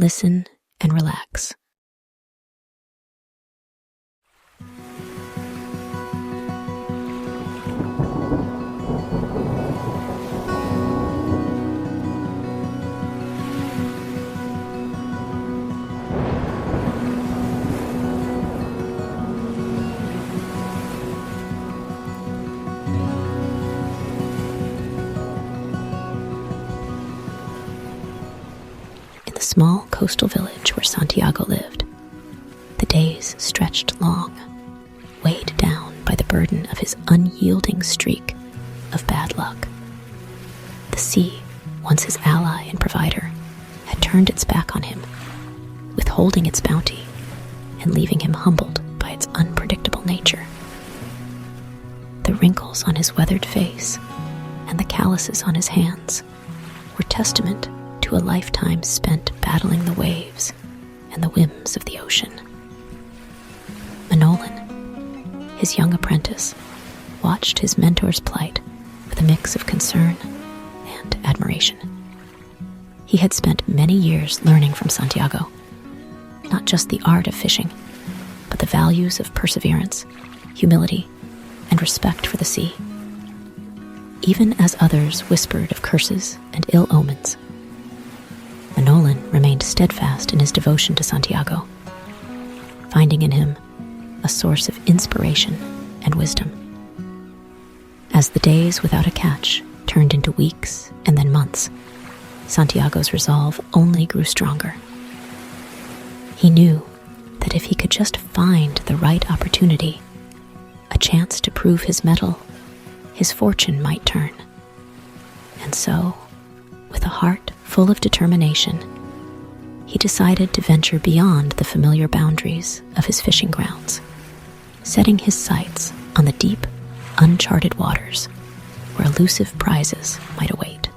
listen, and relax. In the small coastal village where Santiago lived, the days stretched long, weighed down by the burden of his unyielding streak of bad luck. The sea, once his ally and provider, had turned its back on him, withholding its bounty and leaving him humbled by its unpredictable nature. The wrinkles on his weathered face and the calluses on his hands were testament to a lifetime spent battling the waves and the whims of the ocean. Manolin, his young apprentice, watched his mentor's plight with a mix of concern and admiration. He had spent many years learning from Santiago, not just the art of fishing, but the values of perseverance, humility, and respect for the sea. Even as others whispered of curses and ill omens, Manolin remained steadfast in his devotion to Santiago, finding in him a source of inspiration and wisdom. As the days without a catch turned into weeks and then months, Santiago's resolve only grew stronger. He knew that if he could just find the right opportunity, a chance to prove his mettle, his fortune might turn. And so, with a heart full of determination, he decided to venture beyond the familiar boundaries of his fishing grounds, setting his sights on the deep, uncharted waters where elusive prizes might await.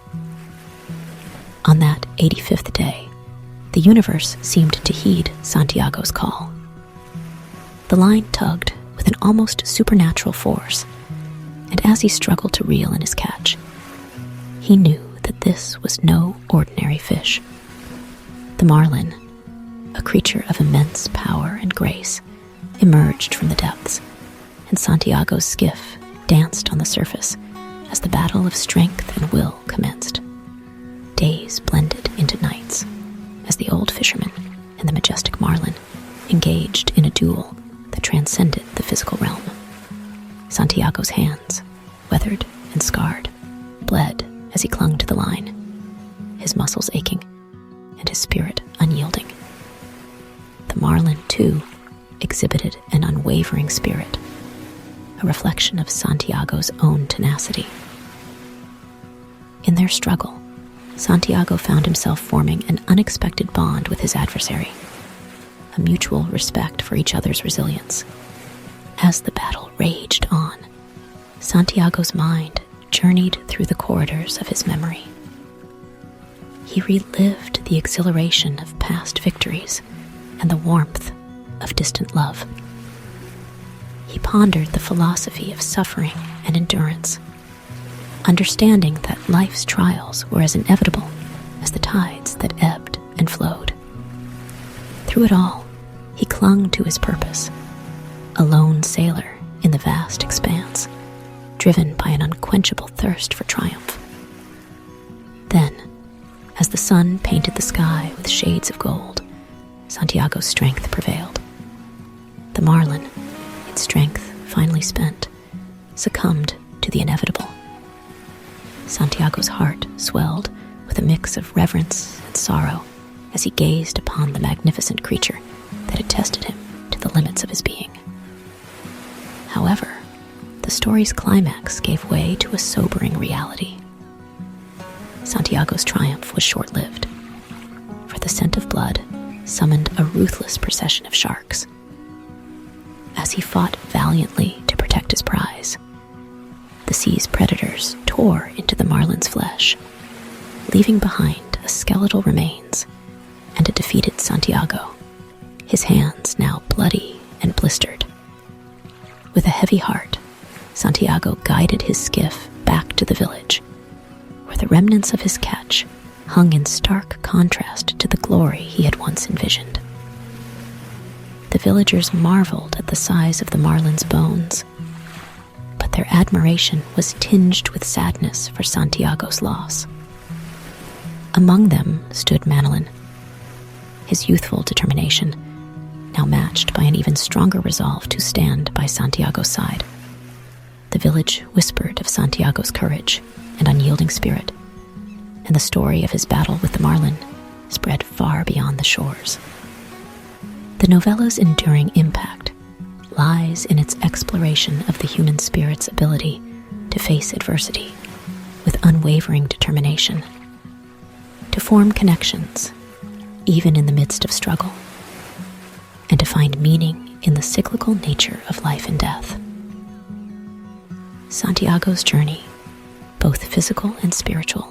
On that 85th day, the universe seemed to heed Santiago's call. The line tugged with an almost supernatural force, and as he struggled to reel in his catch, he knew that this was no ordinary fish. The marlin, a creature of immense power and grace, emerged from the depths, and Santiago's skiff danced on the surface as the battle of strength and will commenced. Days blended into nights as the old fisherman and the majestic marlin engaged in a duel that transcended the physical realm. Santiago's hands, weathered and scarred, bled as he clung to the line, his muscles aching and his spirit unyielding. The marlin, too, exhibited an unwavering spirit, a reflection of Santiago's own tenacity. In their struggle, Santiago found himself forming an unexpected bond with his adversary, a mutual respect for each other's resilience. As the battle raged on, Santiago's mind journeyed through the corridors of his memory. He relived the exhilaration of past victories and the warmth of distant love. He pondered the philosophy of suffering and endurance, understanding that life's trials were as inevitable as the tides that ebbed and flowed. Through it all, he clung to his purpose, a lone sailor in the vast expanse, driven by an unquenchable thirst for triumph. Then, as the sun painted the sky with shades of gold, Santiago's strength prevailed. The marlin, its strength finally spent, succumbed to the inevitable. Santiago's heart swelled with a mix of reverence and sorrow as he gazed upon the magnificent creature that had tested him to the limits of his being. However, the story's climax gave way to a sobering reality. Santiago's triumph was short-lived, for the scent of blood summoned a ruthless procession of sharks. As he fought valiantly to protect his prize, the sea's predators tore into the marlin's flesh, leaving behind a skeletal remains and a defeated Santiago, his hands now bloody and blistered. With a heavy heart, Santiago guided his skiff back to the village, where the remnants of his catch hung in stark contrast to the glory he had once envisioned. The villagers marveled at the size of the marlin's bones, but their admiration was tinged with sadness for Santiago's loss. Among them stood Manolin, his youthful determination now matched by an even stronger resolve to stand by Santiago's side. The village whispered of Santiago's courage and unyielding spirit, and the story of his battle with the marlin spread far beyond the shores. The novella's enduring impact lies in its exploration of the human spirit's ability to face adversity with unwavering determination, to form connections even in the midst of struggle, and to find meaning in the cyclical nature of life and death. Santiago's journey, both physical and spiritual,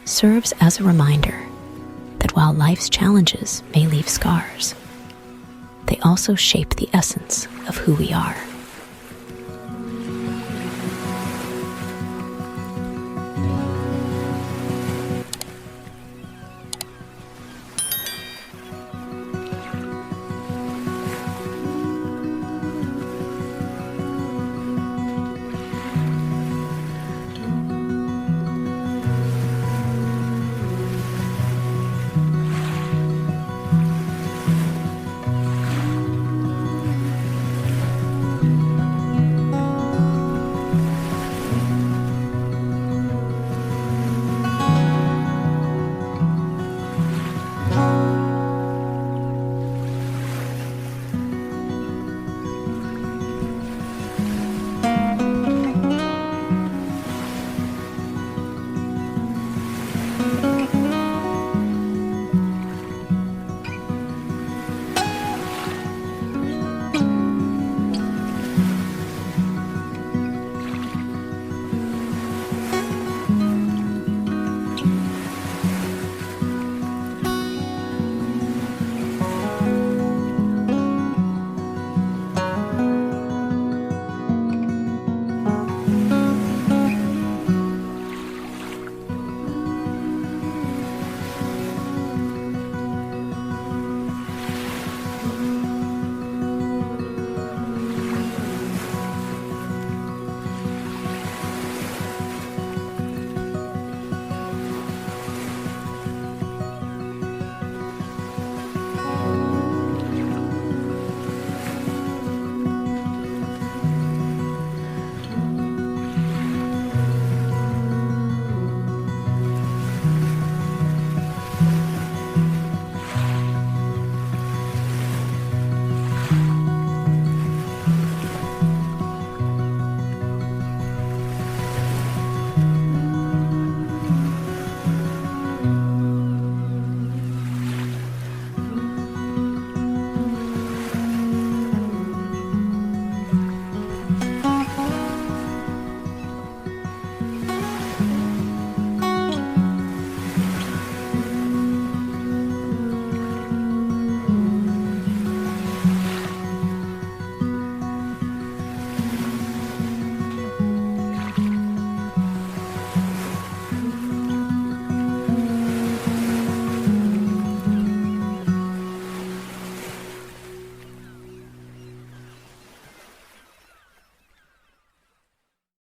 serves as a reminder that while life's challenges may leave scars, they also shape the essence of who we are.